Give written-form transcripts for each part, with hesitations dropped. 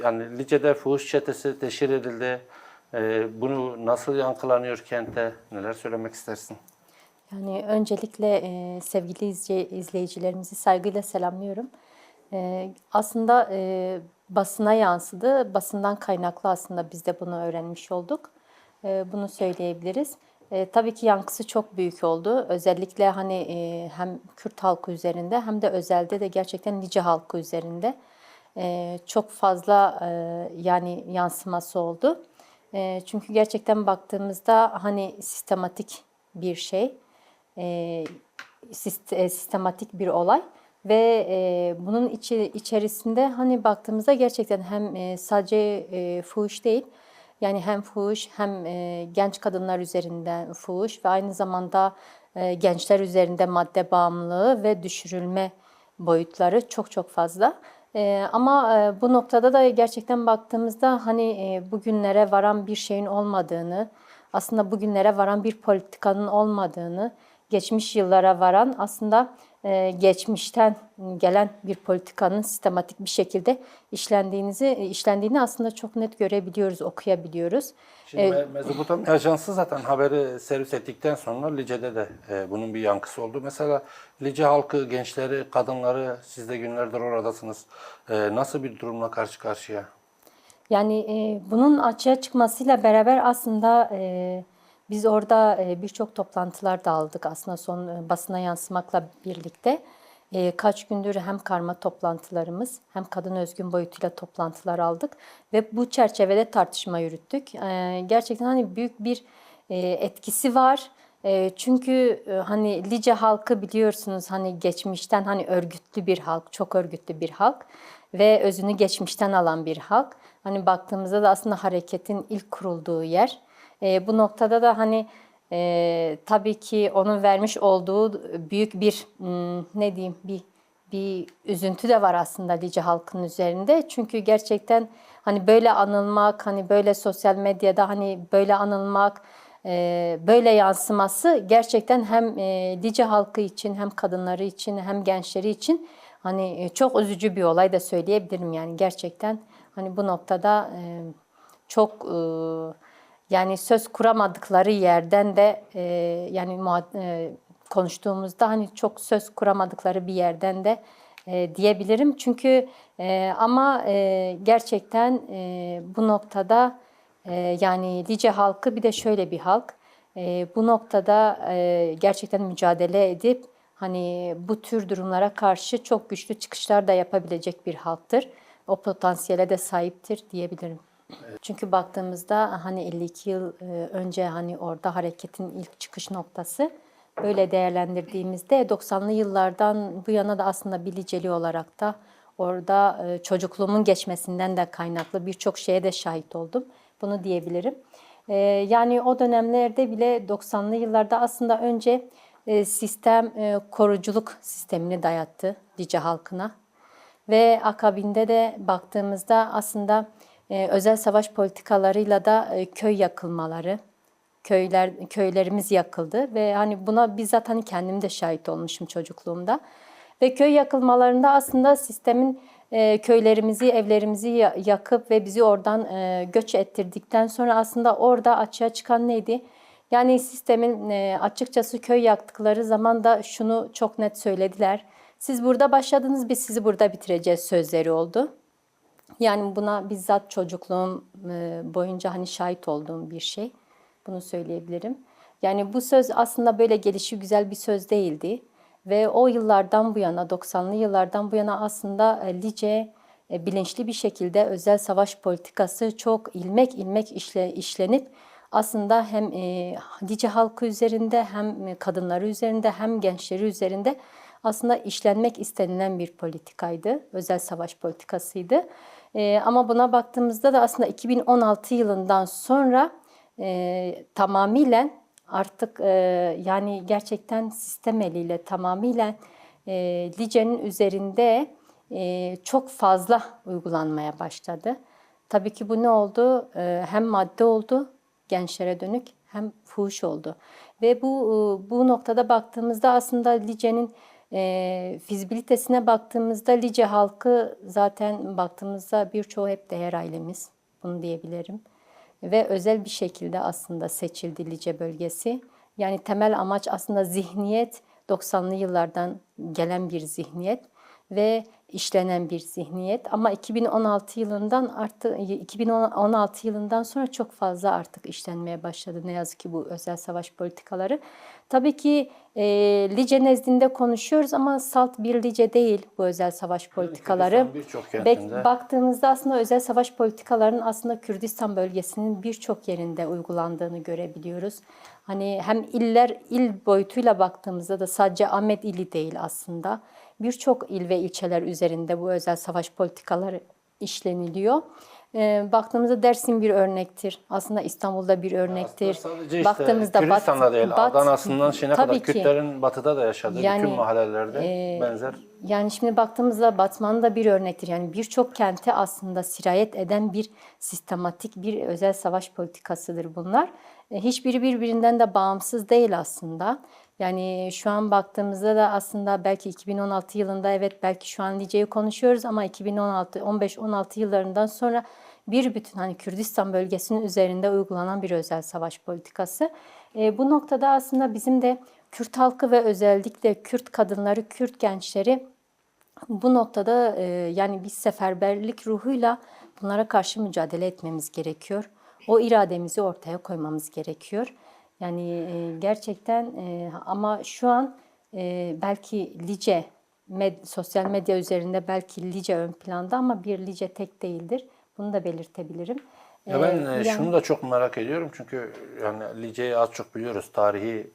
yani Lice'de fuhuş çetesi teşhir edildi. Bunu nasıl yankılanıyor kente? Neler söylemek istersin? Yani öncelikle sevgili izleyicilerimizi saygıyla selamlıyorum. Aslında basına yansıdı. Basından kaynaklı aslında biz de bunu öğrenmiş olduk. Bunu söyleyebiliriz. Tabii ki yankısı çok büyük oldu. Özellikle hani hem Kürt halkı üzerinde hem de özelde de gerçekten Lice halkı üzerinde çok fazla yani yansıması oldu. Çünkü gerçekten baktığımızda hani sistematik bir şey, e, sistematik bir olay ve bunun içerisinde hani baktığımızda gerçekten hem sadece fuhuş değil, yani hem fuhuş hem genç kadınlar üzerinden fuhuş ve aynı zamanda gençler üzerinde madde bağımlılığı ve düşürülme boyutları çok çok fazla. Ama bu noktada da gerçekten baktığımızda hani bugünlere varan bir şeyin olmadığını, aslında bugünlere varan bir politikanın olmadığını, geçmiş yıllara varan aslında geçmişten gelen bir politikanın sistematik bir şekilde işlendiğini aslında çok net görebiliyoruz, okuyabiliyoruz. Şimdi Mezopotamya Ajansı zaten haberi servis ettikten sonra Lice'de de bunun bir yankısı oldu. Mesela Lice halkı, gençleri, kadınları, siz de günlerdir oradasınız. Nasıl bir durumla karşı karşıya? Yani bunun açığa çıkmasıyla beraber aslında biz orada birçok toplantılar da aldık aslında son basına yansımakla birlikte. Kaç gündür hem karma toplantılarımız hem kadın özgün boyutuyla toplantılar aldık ve bu çerçevede tartışma yürüttük. Gerçekten hani büyük bir etkisi var. Çünkü hani Lice halkı biliyorsunuz hani geçmişten hani örgütlü bir halk, çok örgütlü bir halk ve özünü geçmişten alan bir halk. Hani baktığımızda da aslında hareketin ilk kurulduğu yer. Bu noktada da hani tabii ki onun vermiş olduğu büyük bir ne diyeyim bir üzüntü de var aslında Lice halkının üzerinde. Çünkü gerçekten hani böyle anılmak, hani böyle sosyal medyada hani böyle anılmak, böyle yansıması gerçekten hem Lice halkı için hem kadınları için hem gençleri için hani çok üzücü bir olay da söyleyebilirim yani gerçekten hani bu noktada çok yani söz kuramadıkları yerden de yani konuştuğumuzda hani çok söz kuramadıkları bir yerden de diyebilirim. Çünkü ama gerçekten bu noktada yani Lice halkı bir de şöyle bir halk. Bu noktada gerçekten mücadele edip hani bu tür durumlara karşı çok güçlü çıkışlar da yapabilecek bir halktır. O potansiyele de sahiptir diyebilirim. Çünkü baktığımızda hani 52 yıl önce hani orada hareketin ilk çıkış noktası böyle değerlendirdiğimizde 90'lı yıllardan bu yana da aslında bir Liceli olarak da orada çocukluğumun geçmesinden de kaynaklı birçok şeye de şahit oldum. Bunu diyebilirim. Yani o dönemlerde bile 90'lı yıllarda aslında önce sistem koruculuk sistemini dayattı Lice halkına. Ve akabinde de baktığımızda aslında özel savaş politikalarıyla da köy yakılmaları, köylerimiz yakıldı ve hani buna bizzat hani kendim de şahit olmuşum çocukluğumda. Ve köy yakılmalarında aslında sistemin köylerimizi, evlerimizi yakıp ve bizi oradan göç ettirdikten sonra aslında orada açığa çıkan neydi? Yani sistemin açıkçası köy yaktıkları zaman da şunu çok net söylediler. Siz burada başladınız, biz sizi burada bitireceğiz sözleri oldu. Yani buna bizzat çocukluğum boyunca hani şahit olduğum bir şey. Bunu söyleyebilirim. Yani bu söz aslında böyle gelişi güzel bir söz değildi. Ve o yıllardan bu yana, 90'lı yıllardan bu yana aslında Lice bilinçli bir şekilde özel savaş politikası çok ilmek ilmek işlenip aslında hem Lice halkı üzerinde hem kadınları üzerinde hem gençleri üzerinde aslında işlenmek istenilen bir politikaydı. Özel savaş politikasıydı. Ama buna baktığımızda da aslında 2016 yılından sonra tamamıyla artık yani gerçekten sistem eliyle tamamıyla Lice'nin üzerinde çok fazla uygulanmaya başladı. Tabii ki bu ne oldu? Hem madde oldu gençlere dönük hem fuhuş oldu. Ve bu noktada baktığımızda aslında Lice'nin Fizibilitesine baktığımızda Lice halkı zaten baktığımızda birçoğu hep değer ailemiz. Bunu diyebilirim. Ve özel bir şekilde aslında seçildi Lice bölgesi. Yani temel amaç aslında zihniyet 90'lı yıllardan gelen bir zihniyet ve işlenen bir zihniyet. Ama 2016 yılından artık 2016 yılından sonra çok fazla artık işlenmeye başladı ne yazık ki bu özel savaş politikaları. Tabii ki Lice nezdinde konuşuyoruz ama salt bir Lice değil bu özel savaş politikaları. Kürdistan birçok kentinde. Baktığımızda aslında özel savaş politikalarının aslında Kürdistan bölgesinin birçok yerinde uygulandığını görebiliyoruz. Hani hem il boyutuyla baktığımızda da sadece Ahmet ili değil aslında. Birçok il ve ilçeler üzerinde bu özel savaş politikaları işleniliyor. Baktığımızda Dersim bir örnektir. Aslında İstanbul'da bir örnektir. Sadece işte Baktığımızda Kürdistan'da değil, Adana'sından Şine'ye tabii kadar ki. Kürtlerin batıda da yaşadığı Yani, bütün mahallelerde benzer. Yani şimdi baktığımızda Batman da bir örnektir. Yani birçok kente aslında sirayet eden bir sistematik bir özel savaş politikasıdır bunlar. Hiçbiri birbirinden de bağımsız değil aslında. Yani şu an baktığımızda da aslında belki 2016 yılında evet belki şu an Lice'yi konuşuyoruz ama 15-16 yıllarından sonra bir bütün hani Kürdistan bölgesinin üzerinde uygulanan bir özel savaş politikası. Bu noktada aslında bizim de Kürt halkı ve özellikle Kürt kadınları, Kürt gençleri bu noktada yani bir seferberlik ruhuyla bunlara karşı mücadele etmemiz gerekiyor. O irademizi ortaya koymamız gerekiyor. Yani gerçekten ama şu an belki Lice sosyal medya üzerinde belki Lice ön planda ama bir Lice tek değildir. Bunu da belirtebilirim. Ya ben şunu da çok merak ediyorum çünkü yani Lice'yi az çok biliyoruz. Tarihi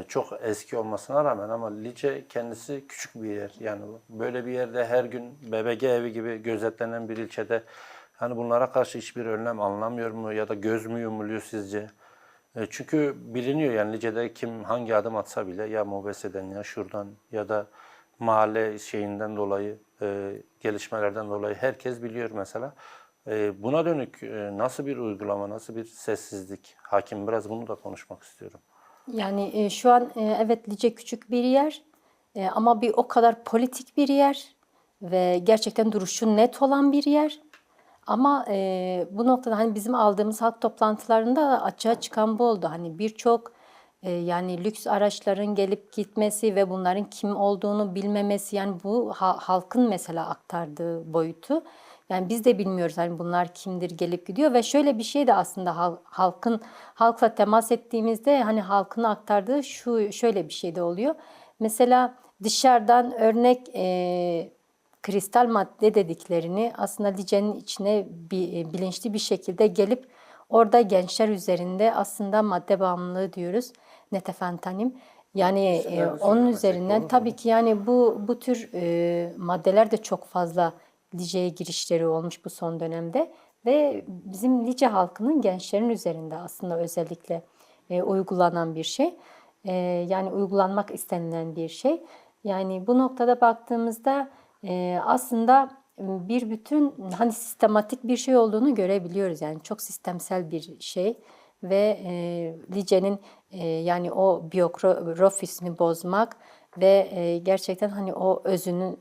çok eski olmasına rağmen ama Lice kendisi küçük bir yer. Yani böyle bir yerde her gün BBG evi gibi gözetlenen bir ilçede hani bunlara karşı hiçbir önlem alınamıyor mu ya da göz mü yumuluyor sizce? Çünkü biliniyor yani Lice'de kim hangi adım atsa bile ya MOBESE'den ya şuradan ya da mahalle şeyinden dolayı gelişmelerden dolayı herkes biliyor mesela. Buna dönük nasıl bir uygulama, nasıl bir sessizlik hakim? Biraz bunu da konuşmak istiyorum. Yani şu an evet Lice küçük bir yer ama bir o kadar politik bir yer ve gerçekten duruşu net olan bir yer. Ama bu noktada hani bizim aldığımız halk toplantılarında da açığa çıkan bu oldu. Hani birçok yani lüks araçların gelip gitmesi ve bunların kim olduğunu bilmemesi yani bu halkın mesela aktardığı boyutu. Yani biz de bilmiyoruz hani bunlar kimdir gelip gidiyor ve şöyle bir şey de aslında halkla temas ettiğimizde hani halkın aktardığı şöyle bir şey de oluyor. Mesela dışarıdan örnek kristal madde dediklerini aslında Lice'nin içine bilinçli bir şekilde gelip orada gençler üzerinde aslında madde bağımlılığı diyoruz. Netefentanim. Yani onun üzerinden tabii ki yani bu tür maddeler de çok fazla Lice'ye girişleri olmuş bu son dönemde ve bizim Lice halkının gençlerin üzerinde aslında özellikle uygulanan bir şey. Yani uygulanmak istenilen bir şey. Yani bu noktada baktığımızda aslında bir bütün hani sistematik bir şey olduğunu görebiliyoruz. Yani çok sistemsel bir şey ve Lice'nin yani o biyografisini bozmak ve gerçekten hani o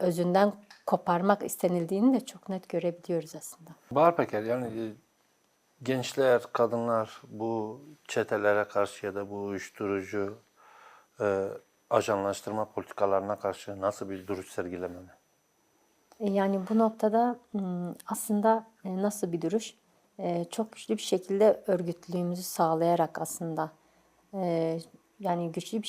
özünden koparmak istenildiğini de çok net görebiliyoruz aslında. Bahar Peker yani gençler, kadınlar bu çetelere karşı ya da bu uyuşturucu ajanlaştırma politikalarına karşı nasıl bir duruş sergilemeli? Yani bu noktada aslında nasıl bir duruş? Çok güçlü bir şekilde örgütlüğümüzü sağlayarak aslında yani güçlü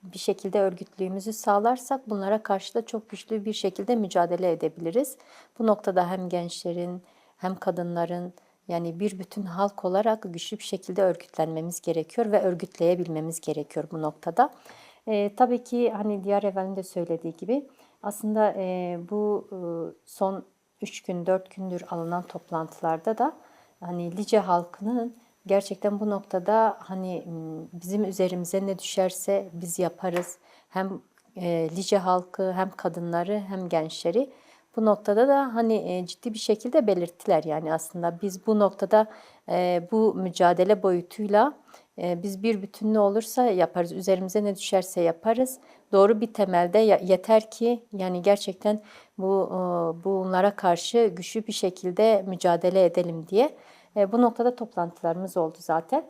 bir şekilde örgütlüğümüzü sağlarsak bunlara karşı da çok güçlü bir şekilde mücadele edebiliriz. Bu noktada hem gençlerin hem kadınların yani bir bütün halk olarak güçlü bir şekilde örgütlenmemiz gerekiyor ve örgütleyebilmemiz gerekiyor bu noktada. Tabii ki hani diğer evvelin de söylediği gibi aslında bu son 3 gün 4 gündür alınan toplantılarda da hani Lice halkının gerçekten bu noktada hani bizim üzerimize ne düşerse biz yaparız. Hem Lice halkı hem kadınları hem gençleri Bu noktada da hani ciddi bir şekilde belirttiler, yani aslında biz bu noktada bu mücadele boyutuyla biz bir bütünlü olursa yaparız, üzerimize ne düşerse yaparız. Doğru bir temelde yeter ki yani gerçekten bunlara karşı güçlü bir şekilde mücadele edelim diye. Bu noktada toplantılarımız oldu zaten.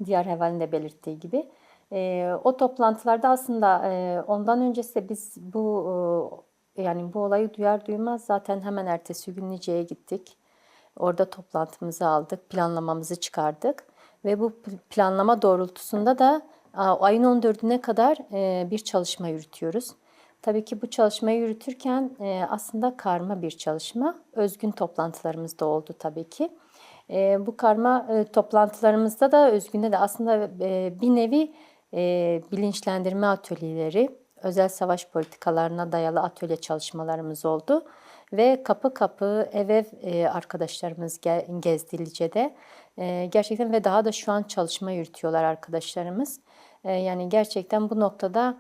Diğer Heval'in de belirttiği gibi. O toplantılarda aslında ondan öncesi de biz yani bu olayı duyar duymaz zaten hemen ertesi gün Nice'ye gittik. Orada toplantımızı aldık, planlamamızı çıkardık ve bu planlama doğrultusunda da ayın 14'üne kadar bir çalışma yürütüyoruz. Tabii ki bu çalışmayı yürütürken aslında karma bir çalışma. Özgün toplantılarımız da oldu tabii ki. Bu karma toplantılarımızda da Özgün'de de aslında bir nevi bilinçlendirme atölyeleri, özel savaş politikalarına dayalı atölye çalışmalarımız oldu. Ve kapı kapı ev ev arkadaşlarımız gezdi Lice'de. Gerçekten ve daha da şu an çalışma yürütüyorlar arkadaşlarımız. Yani gerçekten bu noktada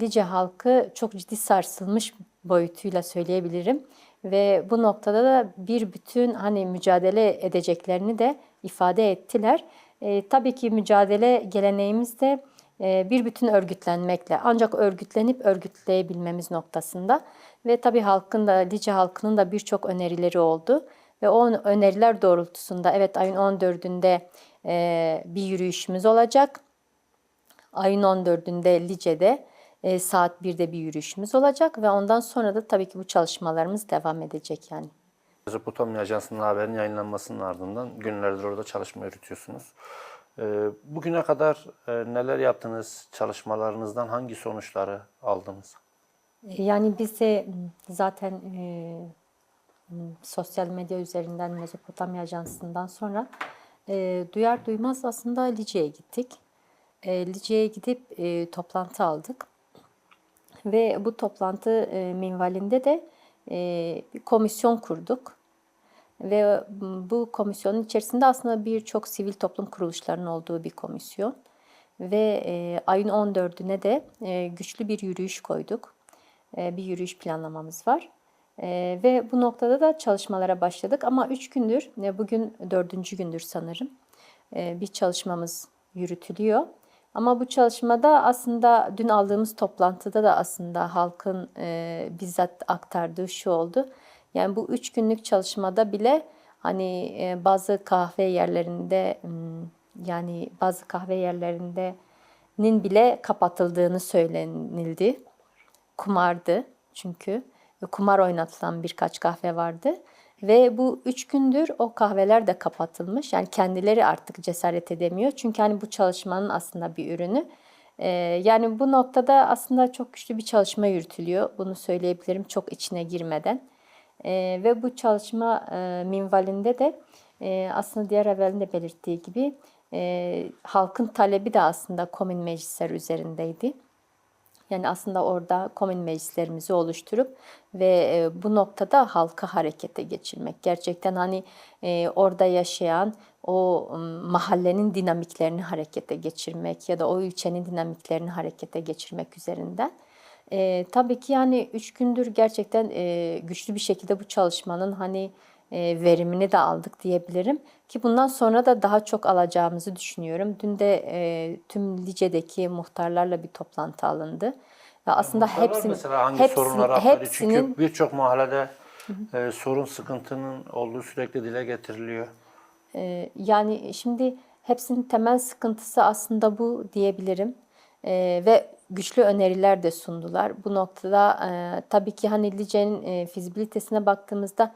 Lice halkı çok ciddi sarsılmış boyutuyla söyleyebilirim. Ve bu noktada da bir bütün hani mücadele edeceklerini de ifade ettiler. Tabii ki mücadele geleneğimiz de bir bütün örgütlenmekle, ancak örgütlenip örgütleyebilmemiz noktasında ve tabii halkın da, Lice halkının da birçok önerileri oldu. Ve o öneriler doğrultusunda evet ayın 14'ünde bir yürüyüşümüz olacak. Ayın 14'ünde Lice'de saat 1'de bir yürüyüşümüz olacak ve ondan sonra da tabii ki bu çalışmalarımız devam edecek yani. Mezopotamya Ajansı'nın haberin yayınlanmasının ardından günlerdir orada çalışma yürütüyorsunuz. Bugüne kadar neler yaptınız? Çalışmalarınızdan hangi sonuçları aldınız? Yani biz de zaten sosyal medya üzerinden Mezopotamya Ajansı'ndan sonra duyar duymaz aslında Lice'ye gittik. Lice'ye gidip toplantı aldık. Ve bu toplantı minvalinde de bir komisyon kurduk. Ve bu komisyonun içerisinde aslında birçok sivil toplum kuruluşlarının olduğu bir komisyon. Ve ayın 14'üne de güçlü bir yürüyüş koyduk. Bir yürüyüş planlamamız var. Ve bu noktada da çalışmalara başladık. Ama 3 gündür, bugün 4. gündür sanırım, bir çalışmamız yürütülüyor. Ama bu çalışmada aslında dün aldığımız toplantıda da aslında halkın bizzat aktardığı şu oldu. Yani bu 3 günlük çalışmada bile hani bazı kahve yerlerinde yani bazı kahve yerlerinin bile kapatıldığını söylenildi. Kumardı çünkü. Kumar oynatılan birkaç kahve vardı. Ve bu 3 gündür o kahveler de kapatılmış. Yani kendileri artık cesaret edemiyor. Çünkü hani bu çalışmanın aslında bir ürünü. Yani bu noktada aslında çok güçlü bir çalışma yürütülüyor. Bunu söyleyebilirim çok içine girmeden. Ve bu çalışma minvalinde de aslında diğer evvelin de belirttiği gibi halkın talebi de aslında komün meclisleri üzerindeydi. Yani aslında orada komün meclislerimizi oluşturup ve bu noktada halka harekete geçirmek. Gerçekten hani orada yaşayan o mahallenin dinamiklerini harekete geçirmek ya da o ilçenin dinamiklerini harekete geçirmek üzerinden. Tabii ki yani 3 gündür gerçekten güçlü bir şekilde bu çalışmanın hani verimini de aldık diyebilirim. Ki bundan sonra da daha çok alacağımızı düşünüyorum. Dün de tüm Lice'deki muhtarlarla bir toplantı alındı. Ve aslında Muhtarlar mesela hangi sorunları aktarıyor? Çünkü birçok mahallede sorun, sıkıntının olduğu sürekli dile getiriliyor. Yani şimdi hepsinin temel sıkıntısı aslında bu diyebilirim. Ve güçlü öneriler de sundular. Bu noktada tabii ki hani Lice'nin fizibilitesine baktığımızda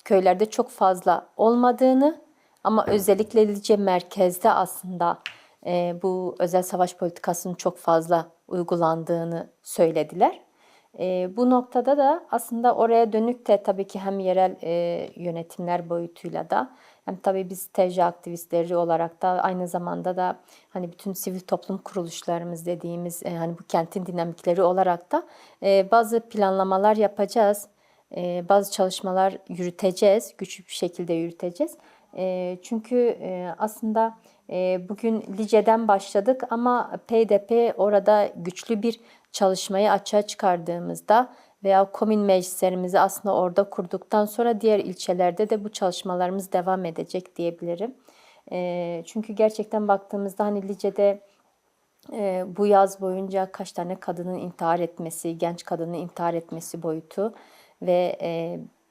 köylerde çok fazla olmadığını ama özellikle Lice merkezde aslında bu özel savaş politikasının çok fazla uygulandığını söylediler. Bu noktada da aslında oraya dönük de tabii ki hem yerel yönetimler boyutuyla da hem tabii biz TC aktivistleri olarak da aynı zamanda da hani bütün sivil toplum kuruluşlarımız dediğimiz hani bu kentin dinamikleri olarak da bazı planlamalar yapacağız. Bazı çalışmalar yürüteceğiz, güçlü bir şekilde yürüteceğiz. Çünkü aslında bugün Lice'den başladık ama PDP orada güçlü bir çalışmayı açığa çıkardığımızda veya komün meclislerimizi aslında orada kurduktan sonra diğer ilçelerde de bu çalışmalarımız devam edecek diyebilirim. Çünkü gerçekten baktığımızda hani Lice'de bu yaz boyunca kaç tane kadının intihar etmesi, genç kadının intihar etmesi boyutu ve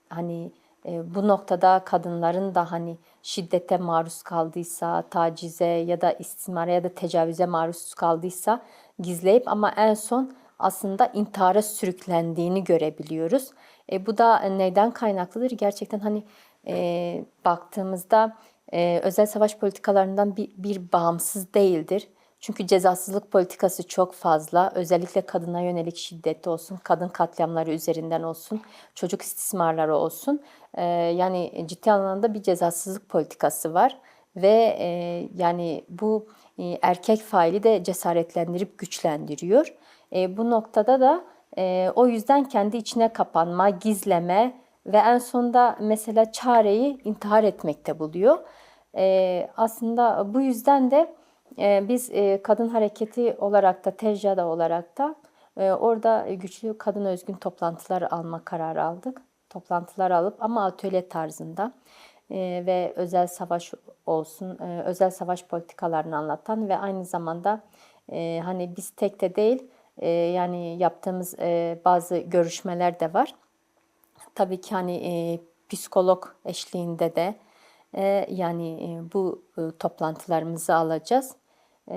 hani bu noktada kadınların da hani şiddete maruz kaldıysa, tacize ya da istismara ya da tecavüze maruz kaldıysa gizleyip ama en son aslında intihara sürüklendiğini görebiliyoruz. Bu da neyden kaynaklıdır? Gerçekten hani baktığımızda özel savaş politikalarından bir bağımsız değildir. Çünkü cezasızlık politikası çok fazla. Özellikle kadına yönelik şiddet olsun, kadın katliamları üzerinden olsun, çocuk istismarları olsun. Yani ciddi anlamda bir cezasızlık politikası var. Ve yani bu erkek faili de cesaretlendirip güçlendiriyor. Bu noktada da o yüzden kendi içine kapanma, gizleme ve en sonunda mesela çareyi intihar etmekte buluyor. Aslında bu yüzden de biz kadın hareketi olarak da TEJA'da olarak da orada güçlü kadın özgün toplantılar alma kararı aldık. Toplantılar alıp ama atölye tarzında ve özel savaş olsun, özel savaş politikalarını anlatan ve aynı zamanda hani biz tek de değil yani yaptığımız bazı görüşmeler de var. Tabii ki hani psikolog eşliğinde de yani bu toplantılarımızı alacağız.